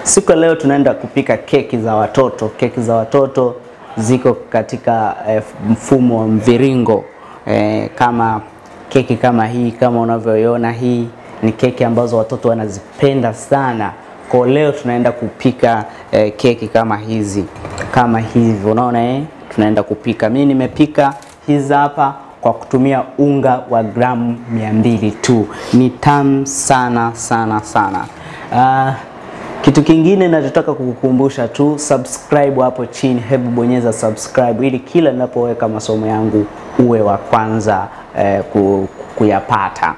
Siku leo tunaenda kupika keki za watoto. Keki za watoto ziko katika mfumo wa mviringo. Kama keki kama hii, kama unavyoiona, hii ni keki ambazo watoto wanazipenda sana. Kwa leo tunaenda kupika keki kama hizi. Kama hivi, unaona tunaenda kupika. Mimi nimepika hizi hapa kwa kutumia unga wa gramu 200 tu. Ni tamu sana sana sana. Kitu kingine ninachotaka kukukumbusha tu, subscribe hapo chini. Hebu bonyeza subscribe ili kila ninapoweka masomo yangu uwe wa kwanza kuyapata.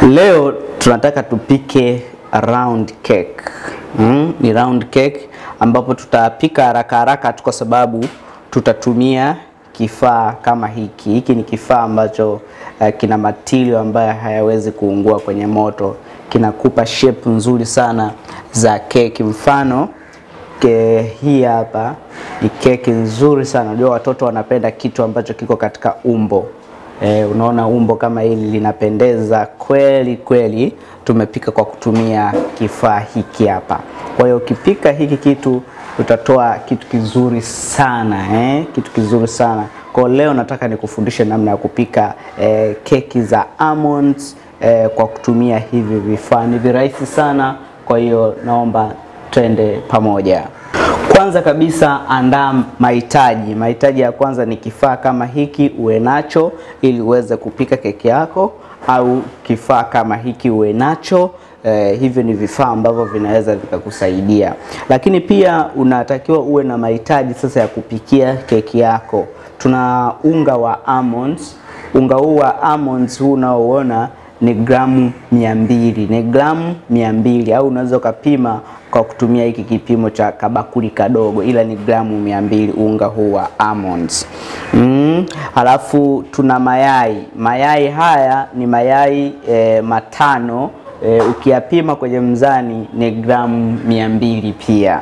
Leo tunataka tupike round cake. Ni round cake ambapo tutapika haraka haraka tu kwa sababu tutatumia kifaa kama hiki. Hiki ni kifaa ambacho kina material ambayo hayawezi kuungua kwenye moto. Kinakupa shape nzuri sana za keki. Mfano hii hapa ni keki nzuri sana. Unajua watoto wanapenda kitu ambacho kiko katika umbo. Unaona umbo kama hili linapendeza kweli kweli. Tumepika kwa kutumia kifaa hiki hapa. Kwa hiyo ukipika hiki kitu utatoa kitu kizuri sana, kitu kizuri sana. Kwa leo nataka nikufundishe namna ya kupika keki za almonds kwa kutumia hivi vifaa. Ni virahisi sana, kwa hiyo naomba twende pamoja. Kwanza kabisa andaa mahitaji. Mahitaji ya kwanza ni kifaa kama hiki uwe nacho ili uweze kupika keki yako, au kifaa kama hiki uwe nacho. Hivyo ni vifaa ambavyo vinaweza vikakusaidia. Lakini pia unatakiwa uwe na mahitaji sasa ya kupikia keki yako. Tuna unga wa almonds. Unga huu wa almonds huu unaoona ni gramu 200. Ni gramu 200, au unaweza ukapima kwa kutumia hiki kipimo cha kabakuli kadogo, ila ni gramu 200 unga huu wa almonds. Halafu tuna mayai. Mayai haya ni mayai 5. Ukiyapima kwenye mzani ni gramu 200 pia.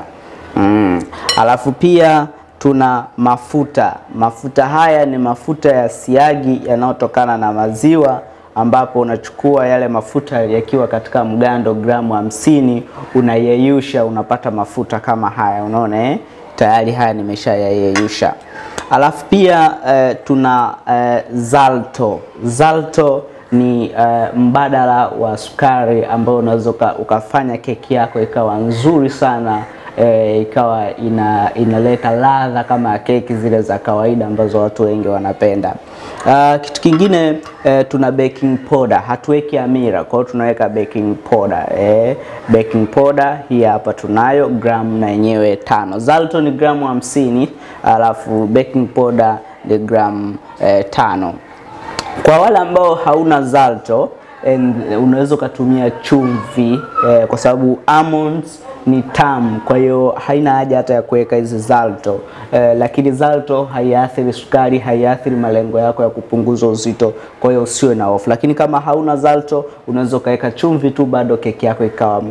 Halafu pia tuna mafuta. Mafuta haya ni mafuta ya siagi yanayotokana na maziwa, ambapo unachukua yale mafuta yakiwa katika mgando gramu 50, unayeyusha, unapata mafuta kama haya. Unaona tayari haya nimeshayeyusha. Alafu pia tuna zalto. Zalto ni mbadala wa sukari ambao unaweza ukafanya keki yako ikawa nzuri sana, ikawa inaleta ladha kama keki zile za kawaida ambazo watu wengi wanapenda. Kitu kingine tuna baking powder. Hatuweki amira, kwa hiyo tunaweka baking powder. Baking powder hii hapa tunayo gramu na yenyewe 5. Zalto ni gramu 50, alafu baking powder ni gramu 5. Kwa wale ambao hauna zalto, unaweza kutumia chumvi, kwa sababu almonds ni tamu, kwa hiyo haina haja hata ya kuweka hizi zalto. Lakini zalto haiathiri sukari, haiathiri malengo yako ya kupunguza uzito, kwa hiyo usiwe na hofu. Lakini kama hauna zalto, unaweza kaweka chumvi tu, bado keki yako ikawa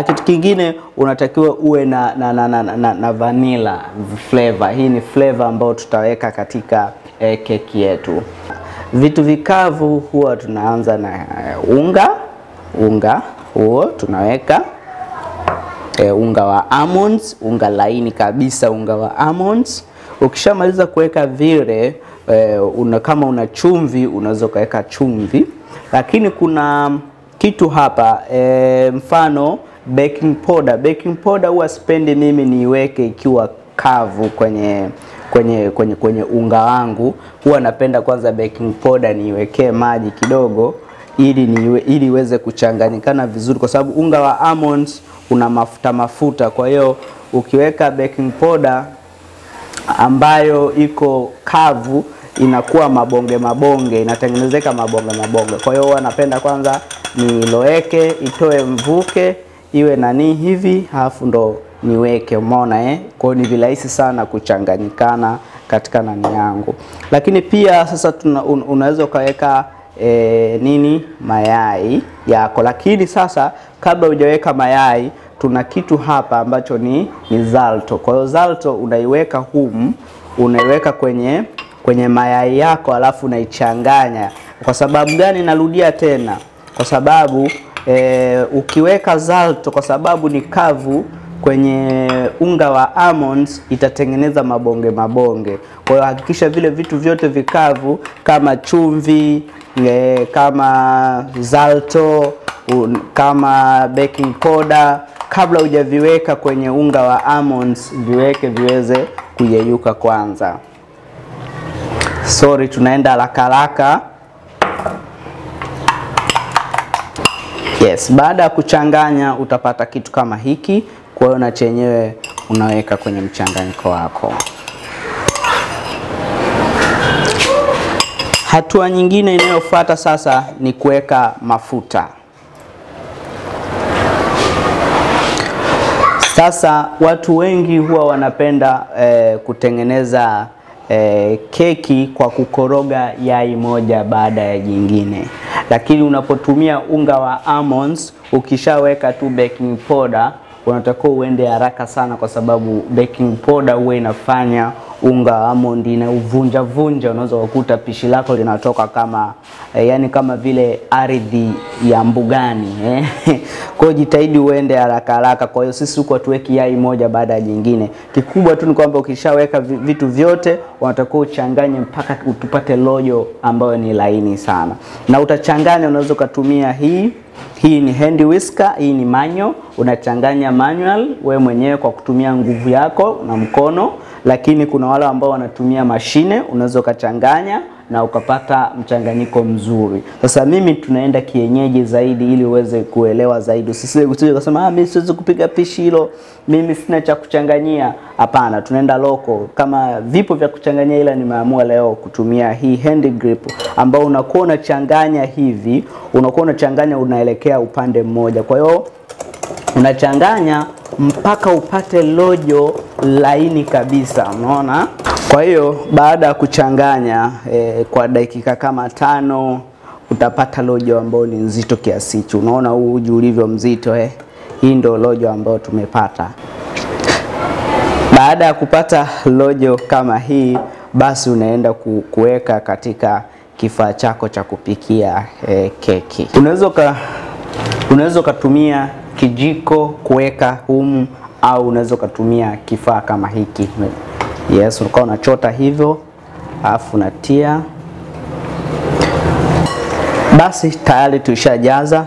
Kitu kingine unatakiwa uwe na vanilla flavor. Hii ni flavor ambayo tutaweka katika keki yetu. Vitu vikavu huwa tunaanza na unga huo tunaweka unga wa almonds, unga laini kabisa, unga wa almonds. Ukishamaliza kuweka vile, kama una chumvi unaweza kaweka chumvi. Lakini kuna kitu hapa, mfano baking powder. Baking powder huwa sipendi mimi niweke ikiwa kavu kwenye unga wangu. Huwa napenda kwanza baking powder niwekee maji kidogo ili iweze kuchanganyikana vizuri, kwa sababu unga wa almonds una mafuta. Kwa hiyo ukiweka baking powder ambayo iko kavu, inakuwa mabonge, inatengenezeka mabonge. Kwa hiyo huwa napenda kwanza niloweke, itoe mvuke, iwe nani hivi, halafu ndo niweke. Umeona Kwa hiyo ni virahisi sana kuchanganyikana katika nani yangu. Lakini pia sasa unaweza ukaweka mayai yako. Lakini sasa kabla hujaweka mayai, tuna kitu hapa ambacho ni zalto. Kwa hiyo zalto unaiweka unaiweka kwenye mayai yako, alafu unaichanganya. Kwa sababu gani narudia tena? Kwa sababu ukiweka zalto kwa sababu ni kavu kwenye unga wa almonds itatengeneza mabonge mabonge. Kwa hiyo hakikisha vile vitu vyote vikavu kama chumvi, kama zalto, kama baking powder, kabla hujaviweka kwenye unga wa almonds viweke viweze kuyeyuka kwanza. Sorry, tunaenda haraka. Yes, baada ya kuchanganya utapata kitu kama hiki. Kwa hiyo na chenyewe unaweka kwenye mchanganyiko wako. Hatua nyingine inayofuata sasa ni kuweka mafuta. Sasa watu wengi huwa wanapenda kutengeneza keki kwa kukoroga yai moja baada ya jingine. Lakini unapotumia unga wa almonds, ukishaweka tu baking powder, unatakiwa uende haraka sana kwa sababu baking powder huwa inafanya unga wa almond na uvunja. Unaweza kukuta pishi lako linatoka kama yani kama vile ardhi ya mbugani. Kwa hiyo jitahidi uende haraka. Kwa hiyo sisi huko tuweki yai moja baada ya jingine. Kikubwa tu ni kwamba ukishaweka vitu vyote unatakiwa uchanganye mpaka utupate lojo ambayo ni laini sana. Na utachanganya, unaweza kutumia hii ni hand whisker, hii ni manyo. Unachanganya manual wewe mwenyewe kwa kutumia nguvu yako na mkono, lakini kuna wale ambao wanatumia mashine, unaweza ukachanganya na ukapata mchanganyiko mzuri. Sasa mimi tunaenda kienyeji zaidi ili uweze kuelewa zaidi. Usisije kusema mimi siwezi kupika pishi hilo, mimi sina cha kuchanganyia. Hapana, tunaenda loko. Kama vipo vya kuchanganyia, ila nimeamua leo kutumia hii hand grip ambao unakuwa unachanganya hivi, unakuwa unachanganya unaelekea upande mmoja. Kwa hiyo unachanganya mpaka upate lojo laini kabisa, unaona? Kwa hiyo baada ya kuchanganya kwa dakika kama 5 utapata lojo ambao ni nzito kiasi hicho. Unaona huu uji ulivyo mzito Hii ndio lojo ambao tumepata. Baada ya kupata lojo kama hii, basi unaenda kuweka katika kifaa chako cha kupikia keki. Unaweza kutumia kijiko kuweka humu au unaweza kutumia kifaa kama hiki. Yes, unakuwa unachota hivyo alafu unatia. Basi tayari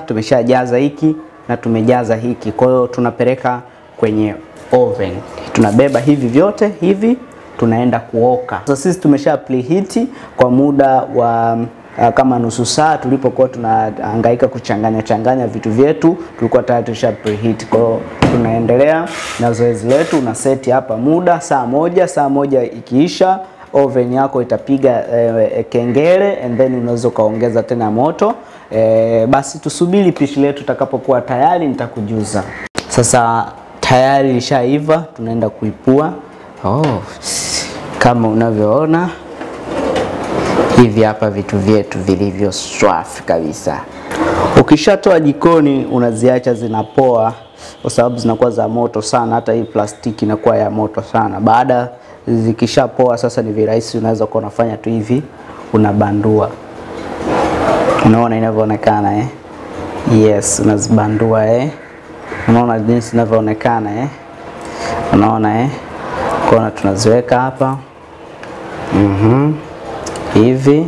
tumeshajaza hiki na tumejaza hiki. Kwa hiyo tunapeleka kwenye oven. Tunabeba hivi vyote hivi tunaenda kuoka. Sasa sisi tumesha preheat kwa muda wa kama nusu saa. Tulipokuwa tunahangaika kuchanganya vitu vyetu, tulikuwa tayari tusha preheat. Kwa hiyo tunaendelea na zoezi letu. Una seti hapa muda saa moja ikiisha oven yako itapiga kengele, and then unaweza kaongeza tena moto. Basi tusubiri pishi letu tutakapokuwa tayari, nitakujuza. Sasa tayari ishaiva, tunaenda kuipua. Kama unavyoona hivi hapa vitu vyetu vilivyo swafi kabisa. Ukishatoa jikoni unaziacha zinapoa kwa sababu zinakuwa za moto sana, hata hii plastiki inakuwa ya moto sana. Baada zikishapoa sasa ni virahisi, unaweza kuwa unafanya tu hivi, unabandua. Unaona inavyoonekana Yes, unazibandua Unaona jinsi inavyoonekana Unaona Kwa tunaziweka hapa. Hivi.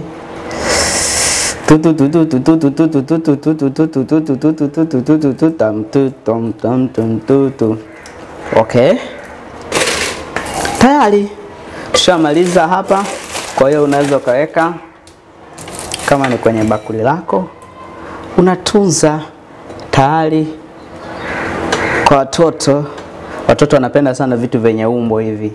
Okay. Tayari. Tushamaliza hapa. Kwa hiyo unaweza kaweka kama ni kwenye bakuli lako. Unatunza tayari kwa watoto. Watoto wanapenda sana vitu vyenye umbo hivi.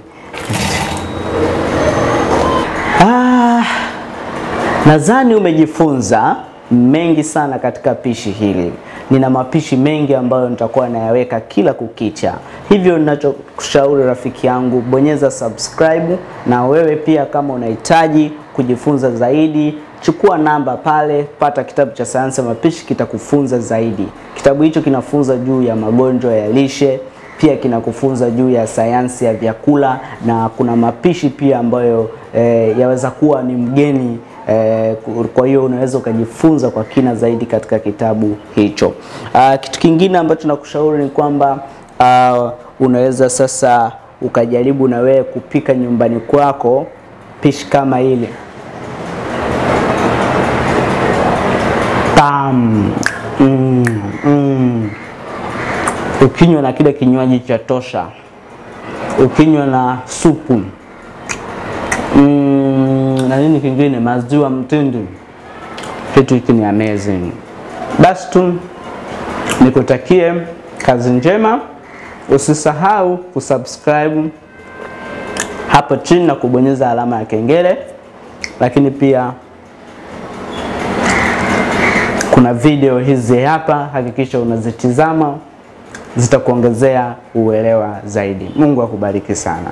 Nadhani umejifunza mengi sana katika pishi hili. Nina mapishi mengi ambayo nitakuwa nayaweka kila kukicha. Hivyo ninachokushauri rafiki yangu, bonyeza subscribe, na wewe pia kama unahitaji kujifunza zaidi, chukua namba pale, pata kitabu cha sayansi ya mapishi, kitakufunza zaidi. Kitabu hicho kinafunza juu ya magonjwa ya lishe, pia kinakufunza juu ya sayansi ya vyakula, na kuna mapishi pia ambayo yaweza kuwa ni mgeni Kwa hiyo unaweza ukajifunza kwa kina zaidi katika kitabu hicho. Kitu kingine ambacho nakushauri ni kwamba unaweza sasa ukajaribu na wewe kupika nyumbani kwako pishi kama hili. Ukinywa na kile kinywaji cha tosha, ukinywa na supu, na nini kingine, maziwa mtindi, kitu hiki ni amazing. Basi tu nikutakie kazi njema. Usisahau kusubscribe hapo chini na kubonyeza alama ya kengele, lakini pia kuna video hizi hapa, hakikisha unazitizama, zitakuongezea uelewa zaidi. Mungu akubariki sana.